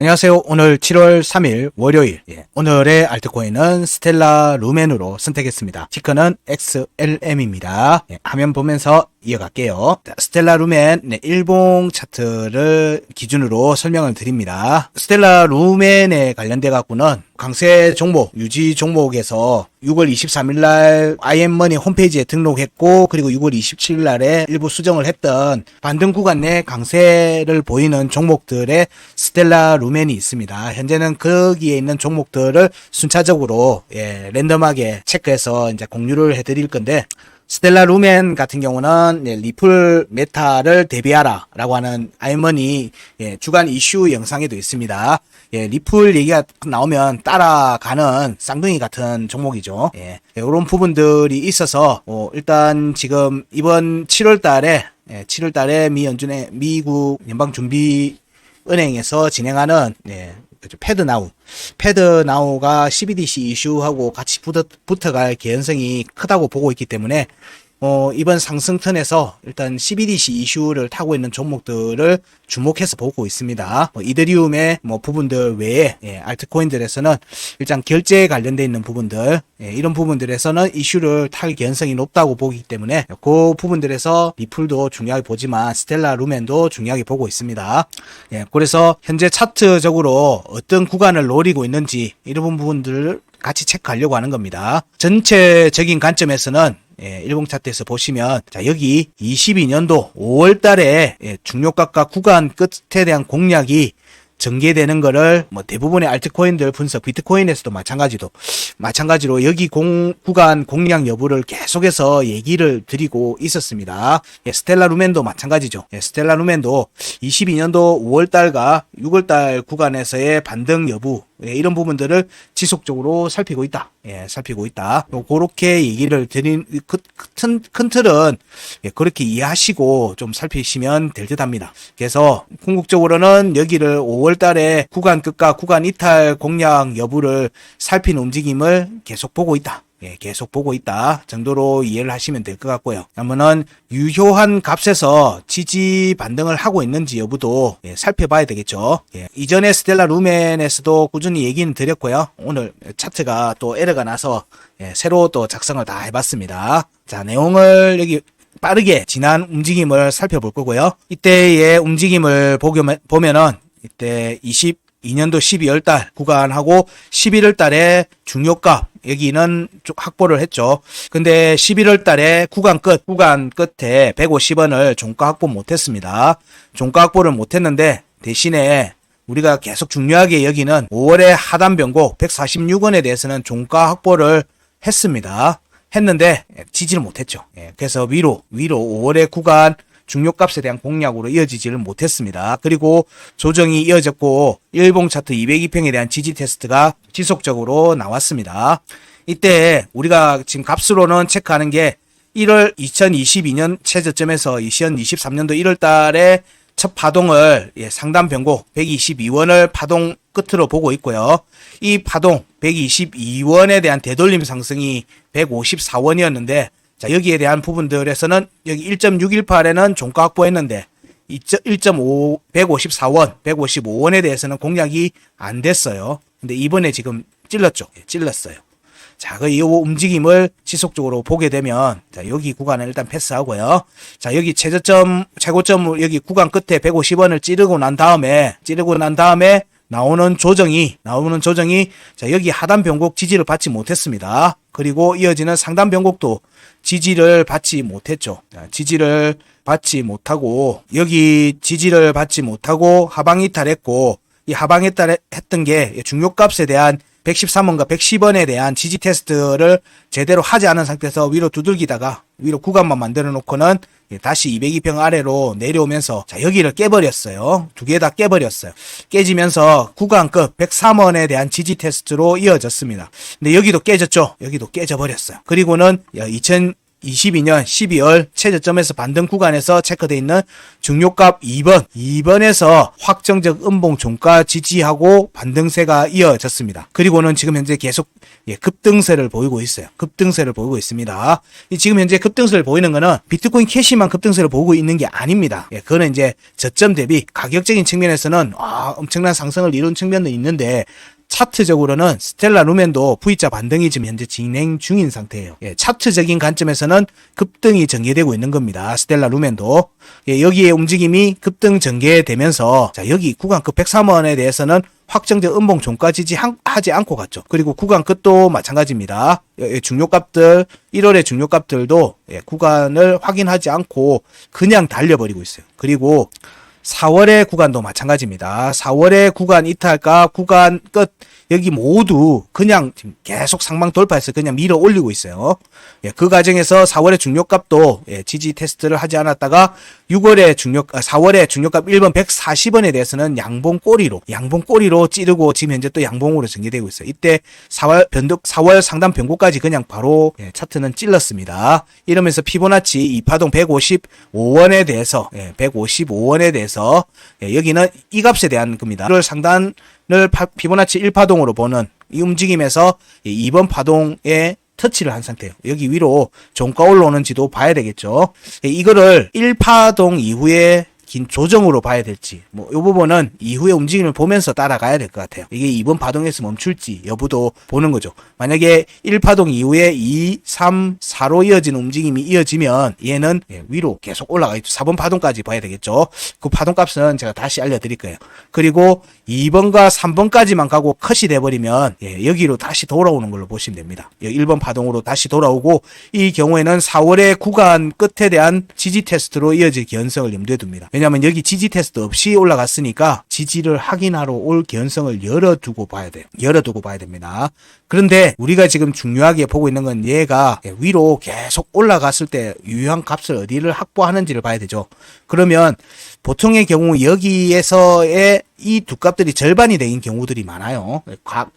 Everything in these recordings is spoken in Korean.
안녕하세요. 오늘 7월 3일 월요일. 오늘의 알트코인은 스텔라 루멘으로 선택했습니다. 티커는 XLM입니다. 화면 보면서 이어갈게요. 스텔라 루멘 일봉 차트를 기준으로 설명을 드립니다. 스텔라 루멘에 관련돼 갖고는 강세 종목, 유지 종목에서 6월 23일 날 IM머니 홈페이지에 등록했고, 그리고 6월 27일 날에 일부 수정을 했던 반등 구간 내 강세를 보이는 종목들의 스텔라 루멘이 있습니다. 현재는 거기에 있는 종목들을 순차적으로 랜덤하게 체크해서 이제 공유를 해드릴 건데, 스텔라 루멘 같은 경우는 리플 메타를 대비하라 라고 하는 아이머니 주간 이슈 영상에도 있습니다. 리플 얘기가 나오면 따라가는 쌍둥이 같은 종목이죠. 이런 부분들이 있어서 일단 지금 이번 7월 달에 미국 연방준비은행에서 진행하는 패드나우가 CBDC 이슈하고 같이 붙어갈 개연성이 크다고 보고 있기 때문에 이번 상승턴에서 일단 CBDC 이슈를 타고 있는 종목들을 주목해서 보고 있습니다. 이더리움의 부분들 외에 알트코인들에서는 일단 결제에 관련돼 있는 부분들, 이런 부분들에서는 이슈를 탈 개연성이 높다고 보기 때문에 그 부분들에서 리플도 중요하게 보지만 스텔라 루멘도 중요하게 보고 있습니다. 그래서 현재 차트적으로 어떤 구간을 노리고 있는지 이런 부분들을 같이 체크하려고 하는 겁니다. 전체적인 관점에서는 일봉 차트에서 보시면, 자, 여기 22년도 5월 달에 중요가가 구간 끝에 대한 공략이 전개되는 거를 대부분의 알트코인들 분석, 비트코인에서도 마찬가지로 여기 구간 공략 여부를 계속해서 얘기를 드리고 있었습니다. 스텔라 루멘도 마찬가지죠. 스텔라 루멘도 22년도 5월달과 6월달 구간에서의 반등 여부, 이런 부분들을 지속적으로 살피고 있다. 그렇게 얘기를 드린 큰 틀은 그렇게 이해하시고 좀 살피시면 될 듯 합니다. 그래서 궁극적으로는 여기를 5월 달에 구간 끝과 구간 이탈 공략 여부를 살피는 움직임을 계속 보고 있다. 계속 보고 있다 정도로 이해를 하시면 될 것 같고요. 그러면은 유효한 값에서 지지 반등을 하고 있는지 여부도 살펴봐야 되겠죠. 이전에 스텔라 루멘에서도 꾸준히 얘기는 드렸고요. 오늘 차트가 또 에러가 나서 새로 또 작성을 다 해봤습니다. 자, 내용을 여기 빠르게 지난 움직임을 살펴볼 거고요. 이때의 움직임을 보면은 이때 22년도 12월 달 구간하고 11월 달에 중요값 여기는 좀 확보를 했죠. 근데 11월 달에 구간 끝에 150원을 종가 확보 못했습니다. 종가 확보를 못했는데 대신에 우리가 계속 중요하게 여기는 5월의 하단 변곡 146원에 대해서는 종가 확보를 했는데 지지를 못했죠. 그래서 위로 5월의 구간 중요값에 대한 공략으로 이어지지를 못했습니다. 그리고 조정이 이어졌고 일봉 차트 202평에 대한 지지 테스트가 지속적으로 나왔습니다. 이때 우리가 지금 값으로는 체크하는 게 2022년 최저점에서 2023년도 1월 달에 첫 파동을 상단 변곡 122원을 파동 끝으로 보고 있고요. 이 파동 122원에 대한 되돌림 상승이 154원이었는데, 자, 여기에 대한 부분들에서는 여기 1.618에는 종가 확보했는데 154원에 대해서는 공략이 안 됐어요. 근데 이번에 지금 찔렀어요. 자, 이 움직임을 지속적으로 보게 되면, 자, 여기 구간을 일단 패스하고요. 자, 여기 최고점 여기 구간 끝에 150원을 찌르고 난 다음에 나오는 조정이 자, 여기 하단 변곡 지지를 받지 못했습니다. 그리고 이어지는 상단 변곡도 지지를 받지 못했죠. 자, 지지를 받지 못하고 하방 이탈했고, 이 하방 이탈했던 게 중요값에 대한 113원과 110원에 대한 지지 테스트를 제대로 하지 않은 상태에서 위로 두들기다가 위로 구간만 만들어 놓고는 다시 202평 아래로 내려오면서, 자, 여기를 깨버렸어요. 두 개 다 깨버렸어요. 깨지면서 구간 끝 103원에 대한 지지 테스트로 이어졌습니다. 근데 여기도 깨졌죠. 여기도 깨져버렸어요. 그리고는 2022년 12월 최저점에서 반등 구간에서 체크되어 있는 중요값 2번에서 확정적 음봉 종가 지지하고 반등세가 이어졌습니다. 그리고는 지금 현재 계속 급등세를 보이고 있어요. 급등세를 보이고 있습니다. 지금 현재 급등세를 보이는 거는 비트코인 캐시만 급등세를 보고 있는 게 아닙니다. 그거는 이제 저점 대비 가격적인 측면에서는 엄청난 상승을 이룬 측면도 있는데, 차트적으로는 스텔라 루멘도 V자 반등이 지금 현재 진행 중인 상태예요. 차트적인 관점에서는 급등이 전개되고 있는 겁니다. 스텔라 루멘도. 여기에 움직임이 급등 전개되면서, 자, 여기 구간급 103원에 대해서는 확정적 음봉 종가 지지하지 않고 갔죠. 그리고 구간 끝도 마찬가지입니다. 중요값들, 1월의 중요값들도 구간을 확인하지 않고 그냥 달려버리고 있어요. 그리고 4월의 구간도 마찬가지입니다. 4월의 구간 이탈과 구간 끝, 여기 모두 그냥 지금 계속 상방 돌파해서 그냥 밀어 올리고 있어요. 그 과정에서 4월의 중요값도 지지 테스트를 하지 않았다가 4월의 중요값 1번 140원에 대해서는 양봉꼬리로 찌르고 지금 현재 또 양봉으로 전개되고 있어요. 이때 4월 상단 변고까지 그냥 바로 차트는 찔렀습니다. 이러면서 피보나치 2파동 155원에 대해서 여기는 이 값에 대한 겁니다. 1월 상단을 피보나치 1파동으로 보는 이 움직임에서 2번 파동에 터치를 한 상태예요. 여기 위로 종가 올라오는지도 봐야 되겠죠. 이거를 1파동 이후에 긴 조정으로 봐야 될지, 이 부분은 이후의 움직임을 보면서 따라가야 될 것 같아요. 이게 2번 파동에서 멈출지 여부도 보는 거죠. 만약에 1파동 이후에 2, 3, 4로 이어지는 움직임이 이어지면 얘는 위로 계속 올라가 있죠. 4번 파동까지 봐야 되겠죠. 그 파동 값은 제가 다시 알려드릴 거예요. 그리고 2번과 3번까지만 가고 컷이 돼버리면 여기로 다시 돌아오는 걸로 보시면 됩니다. 1번 파동으로 다시 돌아오고, 이 경우에는 4월의 구간 끝에 대한 지지 테스트로 이어질 개연성을 염두에 둡니다. 왜냐하면 여기 지지 테스트 없이 올라갔으니까 지지를 확인하러 올 개연성을 열어두고 봐야 돼요. 열어두고 봐야 됩니다. 그런데 우리가 지금 중요하게 보고 있는 건 얘가 위로 계속 올라갔을 때 유효한 값을 어디를 확보하는지를 봐야 되죠. 그러면 보통의 경우 여기에서의 이 두 값들이 절반이 되는 경우들이 많아요.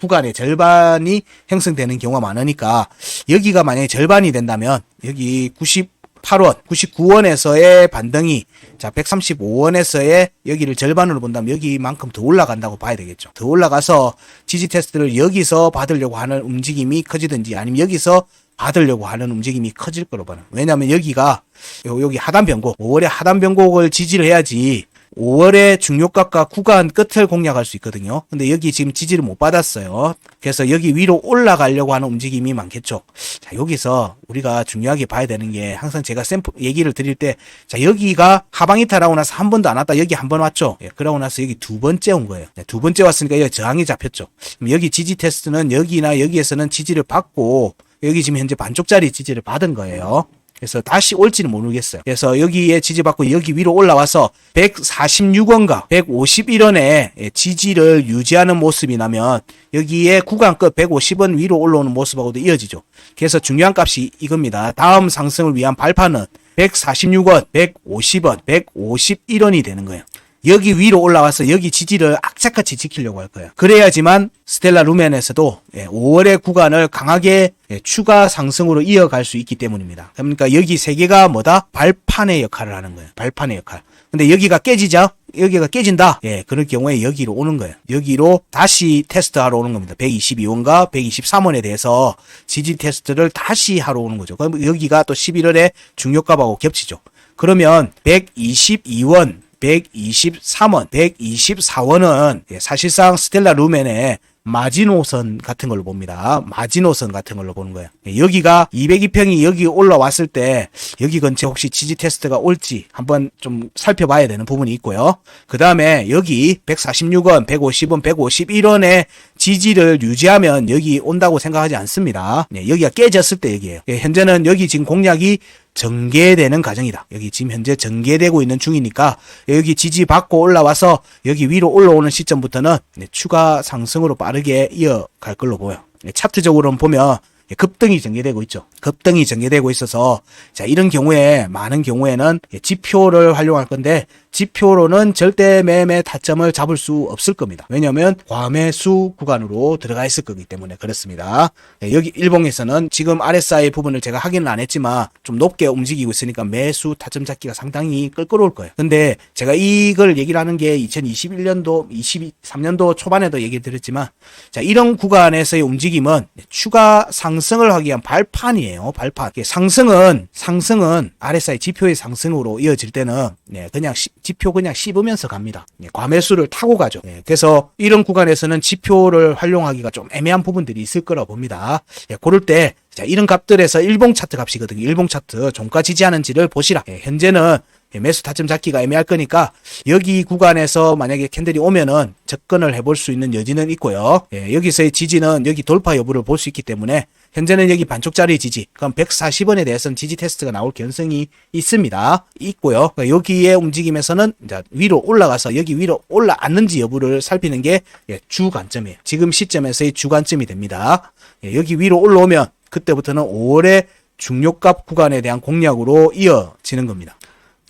구간의 절반이 형성되는 경우가 많으니까, 여기가 만약에 절반이 된다면 여기 98원, 99원에서의 반등이, 자, 135원에서의 여기를 절반으로 본다면 여기만큼 더 올라간다고 봐야 되겠죠. 더 올라가서 지지 테스트를 여기서 받으려고 하는 움직임이 커지든지, 아니면 여기서 받으려고 하는 움직임이 커질 거로 봐요. 왜냐하면 여기가 여기 하단 변곡, 5월에 하단 변곡을 지지를 해야지 5월의 중요값과 구간 끝을 공략할 수 있거든요. 근데 여기 지금 지지를 못 받았어요. 그래서 여기 위로 올라가려고 하는 움직임이 많겠죠. 자, 여기서 우리가 중요하게 봐야 되는 게, 항상 제가 샘플 얘기를 드릴 때, 자, 여기가 하방 이탈하고 나서 한 번도 안 왔다, 여기 한 번 왔죠. 그러고 나서 여기 두 번째 온 거예요. 두 번째 왔으니까 여기 저항이 잡혔죠. 그럼 여기 지지 테스트는 여기나 여기에서는 지지를 받고, 여기 지금 현재 반쪽짜리 지지를 받은 거예요. 그래서 다시 올지는 모르겠어요. 그래서 여기에 지지받고 여기 위로 올라와서 146원과 151원에 지지를 유지하는 모습이 나면 여기에 구간끝 150원 위로 올라오는 모습하고도 이어지죠. 그래서 중요한 값이 이겁니다. 다음 상승을 위한 발판은 146원, 150원, 151원이 되는 거예요. 여기 위로 올라와서 여기 지지를 악착같이 지키려고 할 거예요. 그래야지만 스텔라 루멘에서도 5월의 구간을 강하게 추가 상승으로 이어갈 수 있기 때문입니다. 그러니까 여기 세 개가 뭐다? 발판의 역할을 하는 거예요. 발판의 역할. 근데 여기가 깨지죠? 여기가 깨진다? 그럴 경우에 여기로 오는 거예요. 여기로 다시 테스트하러 오는 겁니다. 122원과 123원에 대해서 지지 테스트를 다시 하러 오는 거죠. 그럼 여기가 또 11월에 중요값하고 겹치죠. 그러면 122원, 123원, 124원은 사실상 스텔라 루멘의 마지노선 같은 걸로 봅니다. 마지노선 같은 걸로 보는 거예요. 여기가 202평이 여기 올라왔을 때 여기 근처에 혹시 지지 테스트가 올지 한번 좀 살펴봐야 되는 부분이 있고요. 그 다음에 여기 146원, 150원, 151원의 지지를 유지하면 여기 온다고 생각하지 않습니다. 여기가 깨졌을 때 얘기예요. 현재는 여기 지금 공략이 전개되는 과정이다. 여기 지금 현재 전개되고 있는 중이니까 여기 지지받고 올라와서 여기 위로 올라오는 시점부터는 추가 상승으로 빠르게 이어갈 걸로 보여. 차트적으로는 보면 급등이 전개되고 있죠. 급등이 전개되고 있어서, 자, 이런 경우에 많은 경우에는 지표를 활용할 건데, 지표로는 절대 매매 타점을 잡을 수 없을 겁니다. 왜냐하면 과매수 구간으로 들어가 있을 거기 때문에 그렇습니다. 여기 일봉에서는 지금 RSI 부분을 제가 확인을 안 했지만 좀 높게 움직이고 있으니까 매수 타점 잡기가 상당히 껄끄러울 거예요. 근데 제가 이걸 얘기를 하는 게 2021년도, 23년도 초반에도 얘기 드렸지만, 자, 이런 구간에서의 움직임은 추가 상승을 하기 위한 발판이에요. 발판. 상승은 RSI 지표의 상승으로 이어질 때는 그냥 지표 그냥 씹으면서 갑니다. 과매수를 타고 가죠. 그래서 이런 구간에서는 지표를 활용하기가 좀 애매한 부분들이 있을 거라고 봅니다. 그럴 때 자, 이런 값들에서 일봉 차트 값이거든요. 일봉 차트 종가 지지하는지를 보시라. 현재는 매수 타점 잡기가 애매할 거니까 여기 구간에서 만약에 캔들이 오면은 접근을 해볼 수 있는 여지는 있고요. 여기서의 지지는 여기 돌파 여부를 볼 수 있기 때문에 현재는 여기 반쪽짜리 지지, 그럼 140원에 대해서는 지지 테스트가 나올 가능성이 있습니다. 있고요. 여기에 움직임에서는 이제 위로 올라가서 여기 위로 올라앉는지 여부를 살피는 게 주 관점이에요. 지금 시점에서의 주 관점이 됩니다. 여기 위로 올라오면 그때부터는 5월의 중요값 구간에 대한 공략으로 이어지는 겁니다.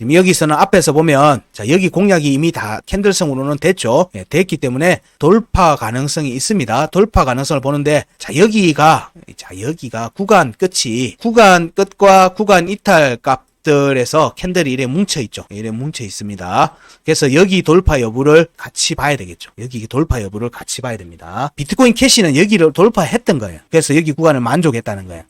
여기서는 앞에서 보면 자, 여기 공략이 이미 다 캔들성으로는 됐죠. 됐기 때문에 돌파 가능성이 있습니다. 돌파 가능성을 보는데 자, 여기가 구간 끝과 구간 이탈 값들에서 캔들이 이래 뭉쳐 있죠. 이래 뭉쳐 있습니다. 그래서 여기 돌파 여부를 같이 봐야 되겠죠. 여기 돌파 여부를 같이 봐야 됩니다. 비트코인 캐시는 여기를 돌파했던 거예요. 그래서 여기 구간을 만족했다는 거예요.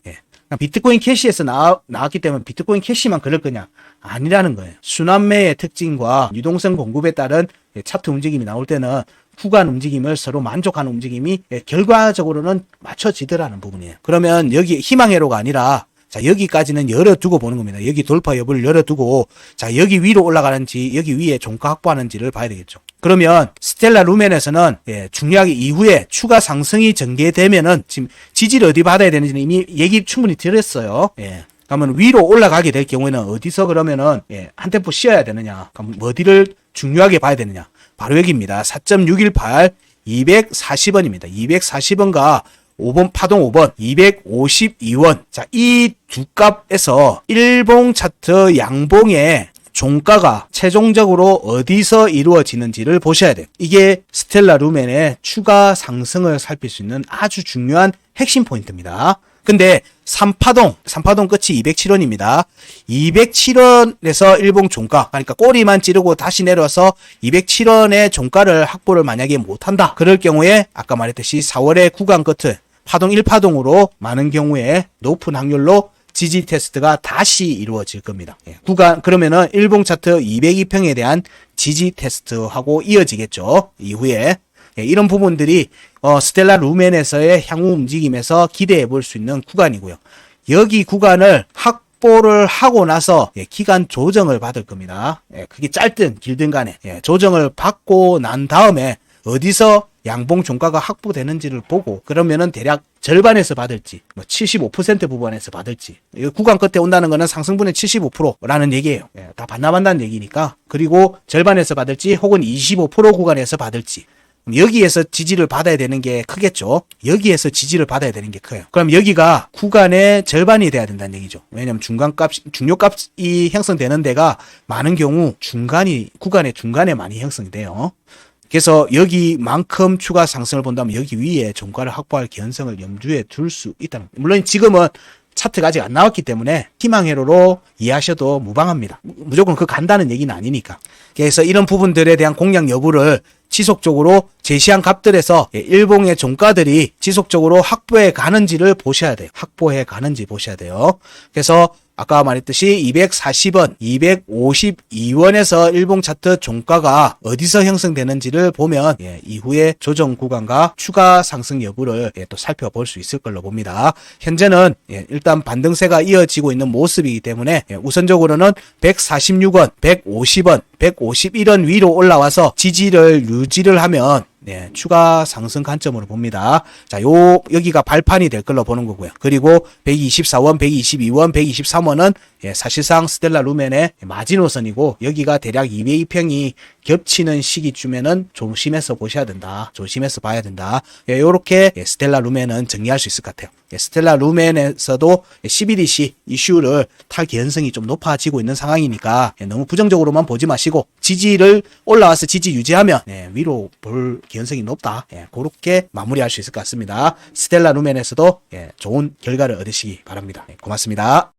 비트코인 캐시에서 나왔기 때문에 비트코인 캐시만 그럴 거냐? 아니라는 거예요. 순환매의 특징과 유동성 공급에 따른 차트 움직임이 나올 때는 구간 움직임을 서로 만족하는 움직임이 결과적으로는 맞춰지더라는 부분이에요. 그러면 여기 희망회로가 아니라 자, 여기까지는 열어두고 보는 겁니다. 여기 돌파 여부를 열어두고 자, 여기 위로 올라가는지 여기 위에 종가 확보하는지를 봐야 되겠죠. 그러면 스텔라 루멘에서는 중요하게 이후에 추가 상승이 전개되면은 지금 지지를 어디 받아야 되는지는 이미 얘기 충분히 드렸어요. 그러면 위로 올라가게 될 경우에는 어디서 그러면은 한 템포 쉬어야 되느냐? 그럼 어디를 중요하게 봐야 되느냐? 바로 여기입니다. 4.618 240원입니다. 240원과 5번 파동 5번 252원. 자, 이 두 값에서 일봉 차트 양봉의 종가가 최종적으로 어디서 이루어지는지를 보셔야 돼요. 이게 스텔라 루멘의 추가 상승을 살필 수 있는 아주 중요한 핵심 포인트입니다. 근데 3파동 끝이 207원입니다. 207원에서 일봉 종가, 그러니까 꼬리만 찌르고 다시 내려와서 207원의 종가를 확보를 만약에 못한다. 그럴 경우에 아까 말했듯이 4월의 구간 끝을 파동 1파동으로 많은 경우에 높은 확률로 지지 테스트가 다시 이루어질 겁니다. 구간 그러면은 일봉 차트 202평에 대한 지지 테스트하고 이어지겠죠. 이후에 이런 부분들이 스텔라 루멘에서의 향후 움직임에서 기대해 볼 수 있는 구간이고요. 여기 구간을 확보를 하고 나서 기간 조정을 받을 겁니다. 그게 짧든 길든 간에 조정을 받고 난 다음에 어디서 양봉 종가가 확보되는지를 보고 그러면은 대략 절반에서 받을지 75% 부분에서 받을지 구간 끝에 온다는 거는 상승분의 75%라는 얘기예요. 다 반납한다는 얘기니까. 그리고 절반에서 받을지 혹은 25% 구간에서 받을지 여기에서 지지를 받아야 되는 게 크겠죠. 여기에서 지지를 받아야 되는 게 커요. 그럼 여기가 구간의 절반이 돼야 된다는 얘기죠. 왜냐하면 중요값이 형성되는 데가 많은 경우 구간의 중간에 많이 형성이 돼요. 그래서 여기만큼 추가 상승을 본다면 여기 위에 종가를 확보할 개연성을 염두에 둘 수 있다는 거예요. 물론 지금은 차트가 아직 안 나왔기 때문에 희망회로로 이해하셔도 무방합니다. 무조건 간다는 얘기는 아니니까. 그래서 이런 부분들에 대한 공략 여부를 지속적으로 제시한 값들에서 일봉의 종가들이 지속적으로 확보해 가는지를 보셔야 돼요. 확보해 가는지 보셔야 돼요. 그래서 아까 말했듯이 240원, 252원에서 일봉 차트 종가가 어디서 형성되는지를 보면 이후에 조정 구간과 추가 상승 여부를 또 살펴볼 수 있을 걸로 봅니다. 현재는 일단 반등세가 이어지고 있는 모습이기 때문에 우선적으로는 146원, 150원, 151원 위로 올라와서 지지를 유지를 하면 네, 추가 상승 관점으로 봅니다. 자, 여기가 발판이 될 걸로 보는 거고요. 그리고 124원, 122원, 123원은 사실상 스텔라 루멘의 마지노선이고, 여기가 대략 2배 2평이 겹치는 시기쯤에는 조심해서 보셔야 된다. 조심해서 봐야 된다. 요렇게 스텔라 루멘은 정리할 수 있을 것 같아요. 스텔라 루멘에서도 CBDC 이슈를 탈 개연성이 좀 높아지고 있는 상황이니까 너무 부정적으로만 보지 마시고, 지지를 올라와서 지지 유지하면 위로 볼 개연성이 높다. 그렇게 마무리할 수 있을 것 같습니다. 스텔라 루멘에서도 좋은 결과를 얻으시기 바랍니다. 고맙습니다.